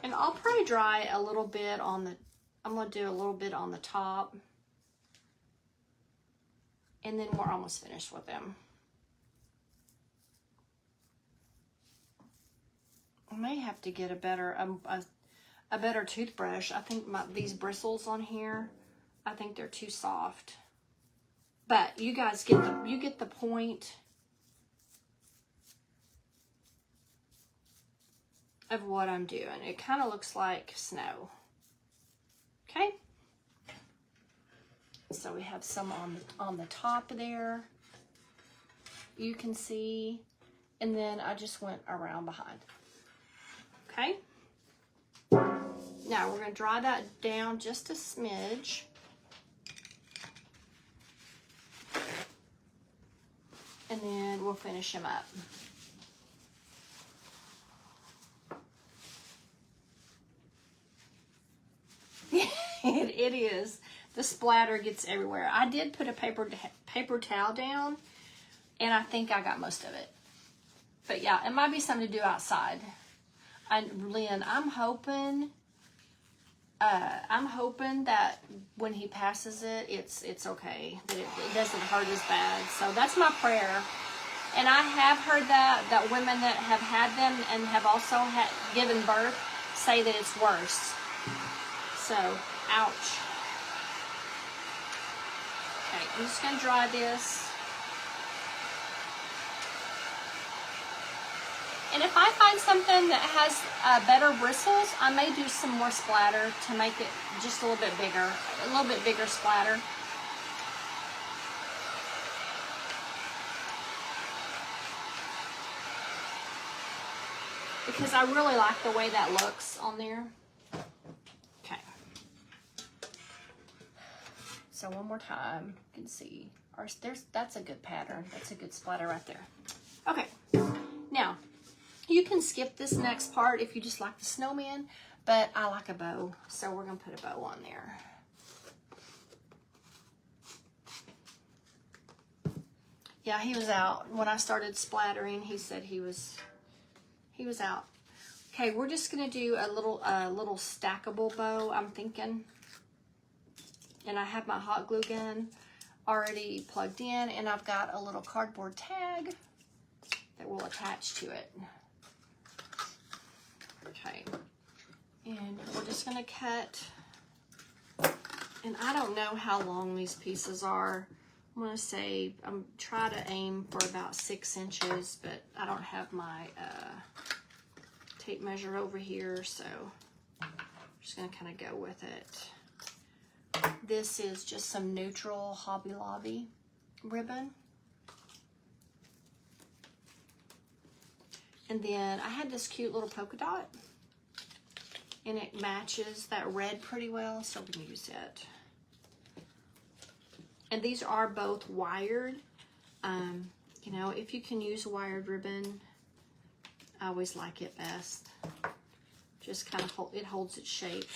S1: And I'll probably dry a little bit on the, I'm going to do a little bit on the top. And then we're almost finished with him. I may have to get a better toothbrush. I think these bristles on here, I think they're too soft. But you guys get the point of what I'm doing. It kind of looks like snow. Okay? So we have some on the top there. You can see. And then I just went around behind. Okay? Now we're going to dry that down just a smidge. And then we'll finish him up. It is. The splatter gets everywhere. I did put a paper towel down, and I think I got most of it. But yeah, it might be something to do outside. And Lynn, I'm hoping that when he passes it, it's okay. That it doesn't hurt as bad. So that's my prayer. And I have heard that women that have had them and have also given birth say that it's worse. So, ouch. Okay, I'm just going to dry this. And if I find something that has better bristles, I may do some more splatter to make it just a little bit bigger splatter. Because I really like the way that looks on there. Okay. So one more time, you can see. That's a good pattern. That's a good splatter right there. Okay. Now, you can skip this next part if you just like the snowman, but I like a bow, so we're going to put a bow on there. Yeah, he was out. When I started splattering, he said he was out. Okay, we're just going to do a little stackable bow, I'm thinking. And I have my hot glue gun already plugged in, and I've got a little cardboard tag that will attach to it. Okay, and we're just going to cut, and I don't know how long these pieces are. I'm going to say, I'm trying to aim for about 6 inches, but I don't have my tape measure over here, so I'm just going to kind of go with it. This is just some neutral Hobby Lobby ribbon. And then I had this cute little polka dot, and it matches that red pretty well, so we're going to use it. And these are both wired. You know, if you can use wired ribbon, I always like it best. Just kind of it holds its shape.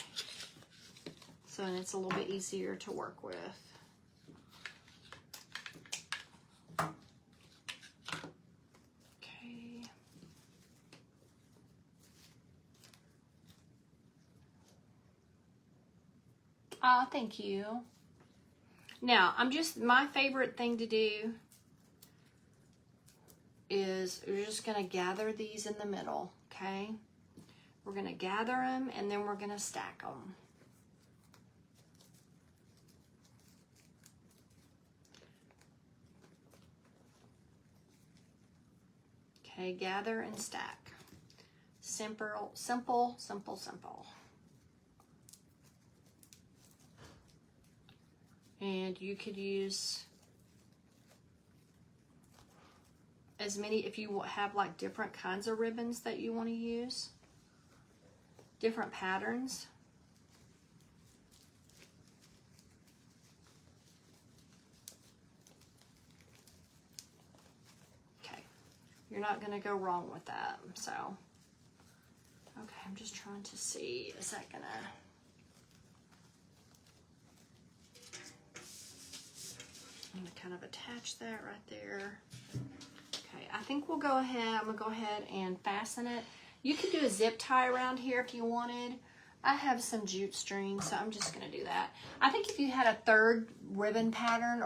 S1: So it's a little bit easier to work with. Okay. Thank you. Now, my favorite thing to do is we're just going to gather these in the middle, okay? We're going to gather them, and then we're going to stack them. Okay, gather and stack. Simple, simple, simple, simple. And you could use as many, if you have like different kinds of ribbons that you want to use, different patterns. You're not going to go wrong with that. So, okay, I'm just trying to see, is that going to... I'm going to kind of attach that right there. Okay, I think we'll go ahead, I'm going to go ahead and fasten it. You could do a zip tie around here if you wanted. I have some jute string, so I'm just going to do that. I think if you had a third ribbon pattern,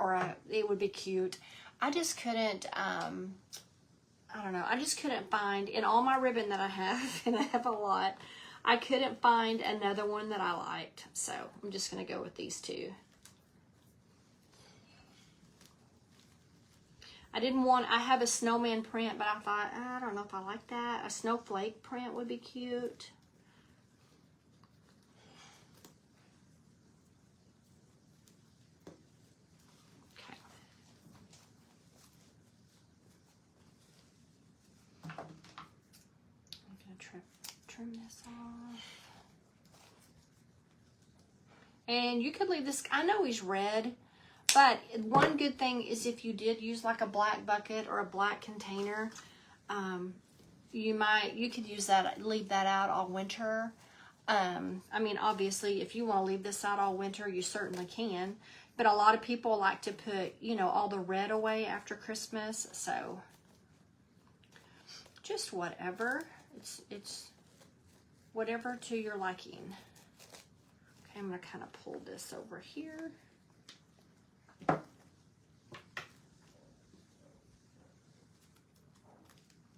S1: it would be cute. I just couldn't, I don't know, I just couldn't find, in all my ribbon that I have, and I have a lot, I couldn't find another one that I liked. So I'm just going to go with these two. I have a snowman print, but I thought, I don't know if I like that. A snowflake print would be cute. Okay. I'm going to trim this off. And you could leave this, I know he's red, but one good thing is if you did use like a black bucket or a black container, you could use that, leave that out all winter. I mean, obviously, if you want to leave this out all winter, you certainly can. But a lot of people like to put, you know, all the red away after Christmas. So just whatever. It's whatever to your liking. Okay, I'm going to kind of pull this over here.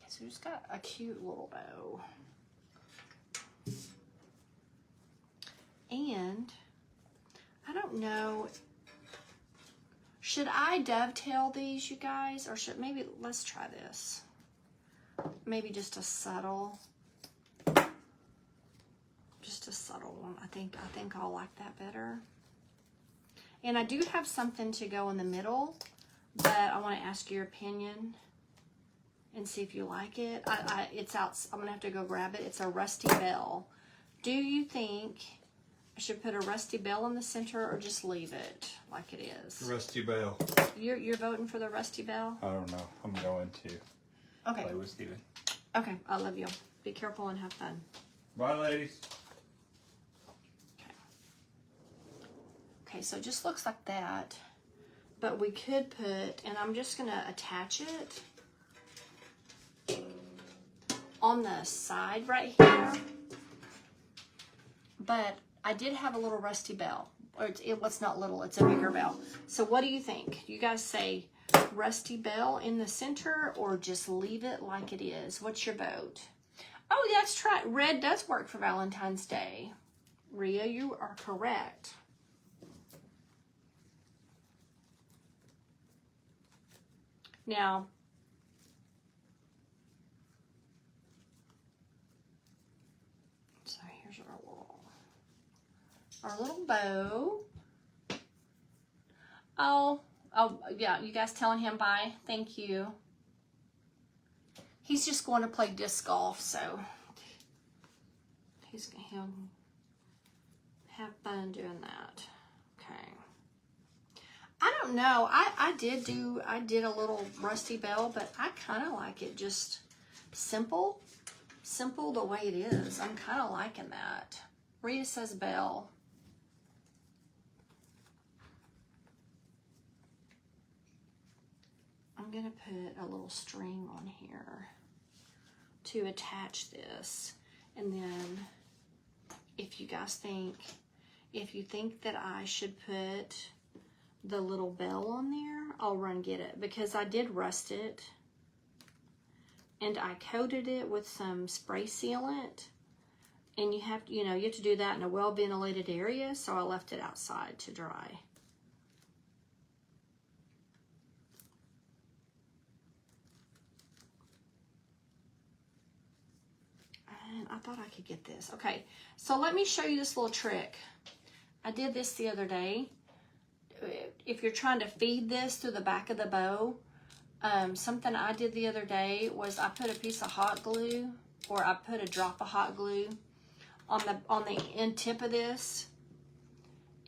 S1: So it's got a cute little bow. And I don't know, should I dovetail these, you guys? Or let's try this. Maybe just a subtle one. I think I'll like that better. And I do have something to go in the middle, but I want to ask your opinion and see if you like it. It's out. I'm gonna have to go grab it. It's a rusty bell. Do you think I should put a rusty bell in the center or just leave it like it is?
S2: Rusty bell.
S1: You're voting for the rusty bell?
S2: I don't know. I'm going to play with Steven.
S1: Okay, I love you. Be careful and have fun.
S2: Bye, ladies.
S1: Okay, so it just looks like that. But we could put, and I'm just gonna attach it on the side right here. But I did have a little rusty bell. Or it's not little, it's a bigger bell. So what do you think? You guys say rusty bell in the center or just leave it like it is? What's your vote? Oh, that's right. Red does work for Valentine's Day. Rhea, you are correct. Now, so here's our little bow. Oh, yeah, you guys telling him bye? Thank you. He's just going to play disc golf, so he'll have fun doing that. Okay. I don't know. I did a little rusty bell, but I kind of like it just simple the way it is. I'm kind of liking that. Rita says bell. I'm going to put a little string on here to attach this. And then if you think that I should put the little bell on there, I'll run get it, because I did rust it and I coated it with some spray sealant, and you have to do that in a well ventilated area, so I left it outside to dry. And I thought I could get this. Okay, so let me show you this little trick. I did this the other day. If you're trying to feed this through the back of the bow, something I did the other day was I put a piece of hot glue, or I put a drop of hot glue on the end tip of this,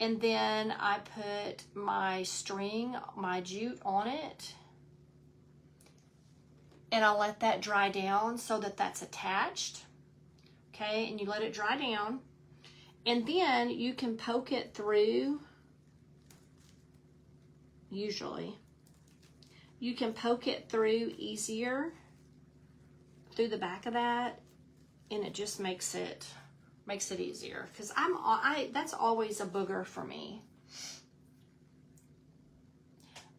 S1: and then I put my string, my jute on it, and I'll let that dry down so that that's attached. Okay, and you let it dry down, and then you can poke it through. Usually you can poke it through easier through the back of that, and it just makes it easier, because that's always a booger for me.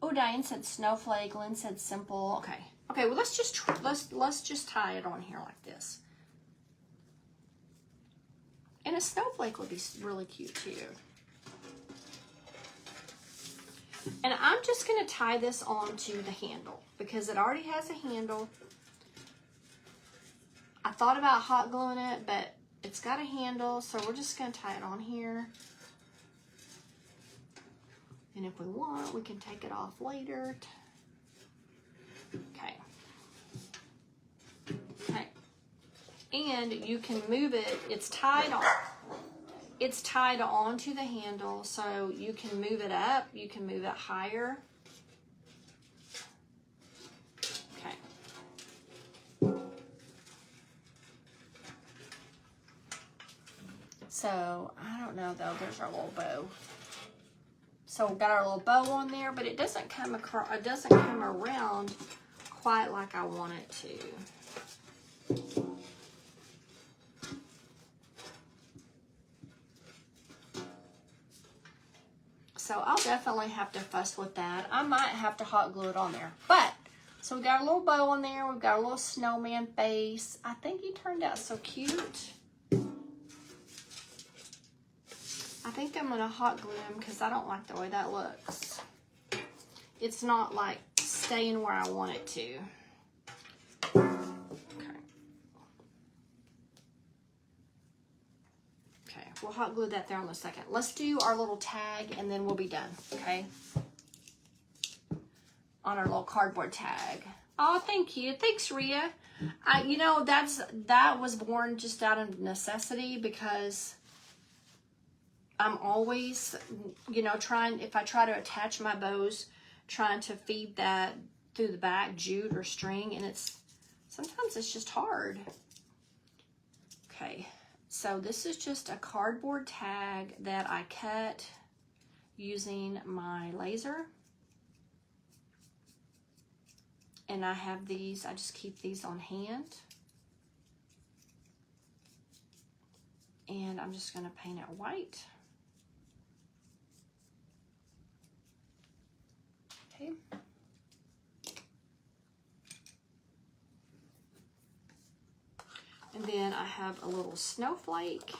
S1: Oh, Diane said snowflake. Lynn said simple. Okay, well, let's just tie it on here like this. And a snowflake would be really cute too. And I'm just going to tie this onto the handle because it already has a handle. I thought about hot gluing it, but it's got a handle, so we're just going to tie it on here. And if we want, we can take it off later. Okay. Okay. And you can move it. It's tied on. It's tied onto the handle, so you can move it up. You can move it higher. Okay. So I don't know though. There's our little bow. So we've got our little bow on there, but it doesn't come across. It doesn't come around quite like I want it to. So I'll definitely have to fuss with that. I might have to hot glue it on there. But, so we've got a little bow on there. We've got a little snowman face. I think he turned out so cute. I think I'm going to hot glue him because I don't like the way that looks. It's not like staying where I want it to. We'll hot glue that there in a second. Let's do our little tag and then we'll be done, okay? On our little cardboard tag. Oh, thank you. Thanks, Rhea. You know, that was born just out of necessity because I'm always, you know, if I try to attach my bows, trying to feed that through the back, jute or string, and sometimes it's just hard. Okay. So this is just a cardboard tag that I cut using my laser. And I have these, I just keep these on hand. And I'm just going to paint it white. Okay. And then I have a little snowflake.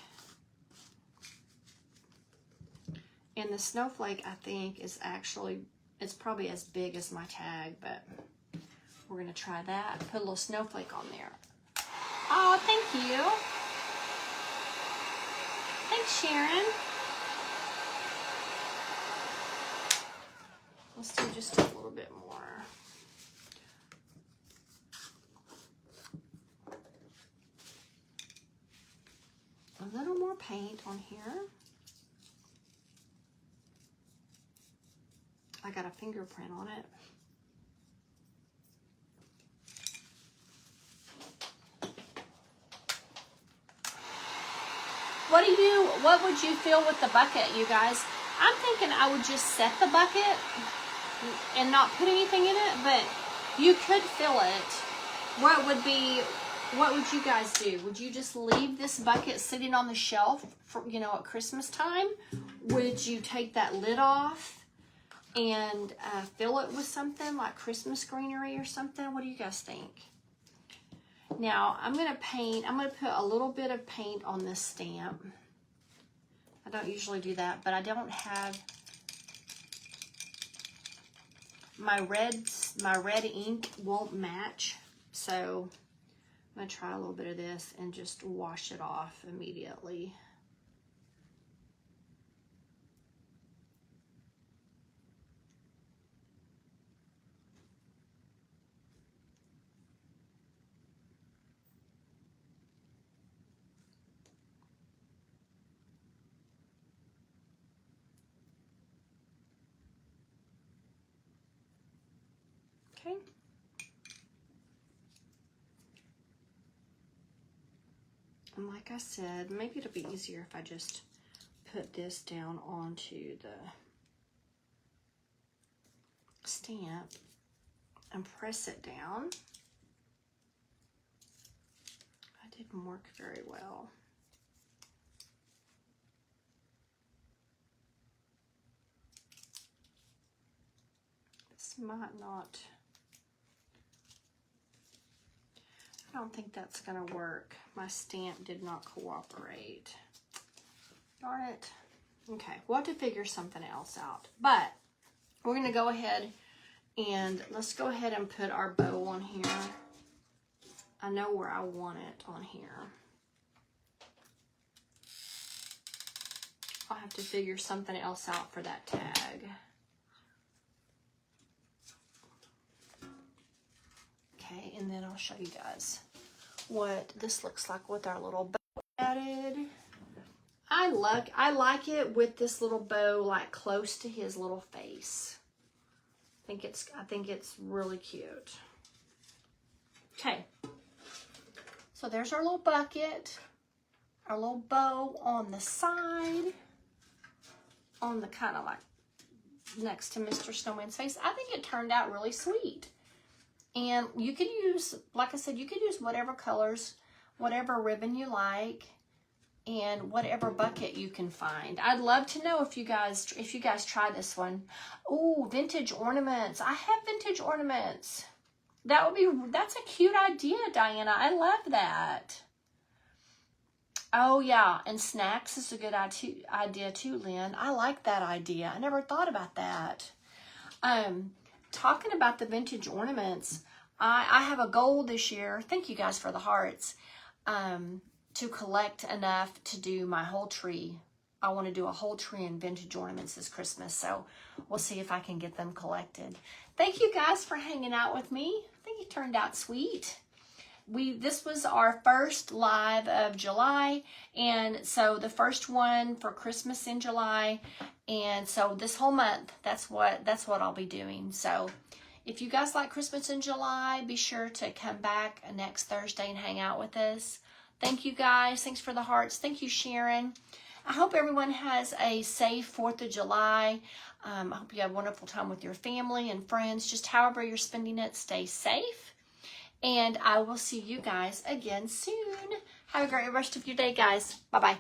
S1: And the snowflake, I think, is actually, it's probably as big as my tag, but we're going to try that. Put a little snowflake on there. Oh, thank you. Thanks, Sharon. Let's do just a little bit more. A little more paint on here. I got a fingerprint on it. What would you fill with the bucket, you guys? I'm thinking I would just set the bucket and not put anything in it, but you could fill it. What would you guys do? Would you just leave this bucket sitting on the shelf for, you know, at Christmas time? Would you take that lid off and fill it with something like Christmas greenery or something? What do you guys think? Now, I'm going to put a little bit of paint on this stamp. I don't usually do that, but I don't have my red ink won't match. So I'm going to try a little bit of this and just wash it off immediately. Okay. And like I said, maybe it'll be easier if I just put this down onto the stamp and press it down. That didn't work very well. This might not, I don't think that's gonna work. My stamp did not cooperate. Darn it. Okay, we'll have to figure something else out. But we're gonna go ahead and let's go ahead and put our bow on here. I know where I want it on here. I'll have to figure something else out for that tag. Okay, and then I'll show you guys what this looks like with our little bow added. I like it with this little bow like close to his little face. I think it's really cute. Okay. So there's our little bucket, our little bow on the side, on the kind of like next to Mr. Snowman's face. I think it turned out really sweet. And you could use, like I said, you could use whatever colors, whatever ribbon you like, and whatever bucket you can find. I'd love to know if you guys try this one. Oh, vintage ornaments. I have vintage ornaments. That's a cute idea, Diana. I love that. Oh yeah, and snacks is a good idea too, Lynn. I like that idea. I never thought about that. Talking about the vintage ornaments, I have a goal this year. Thank you guys for the hearts. To collect enough to do my whole tree. I want to do a whole tree in vintage ornaments this Christmas, so we'll see if I can get them collected. Thank you guys for hanging out with me. I think it turned out sweet. This was our first live of July, and so the first one for Christmas in July, and so this whole month, that's what I'll be doing. So if you guys like Christmas in July, be sure to come back next Thursday and hang out with us. Thank you guys. Thanks for the hearts. Thank you, Sharon. I hope everyone has a safe 4th of July. I hope you have a wonderful time with your family and friends. Just however you're spending it, stay safe. And I will see you guys again soon. Have a great rest of your day, guys. Bye-bye.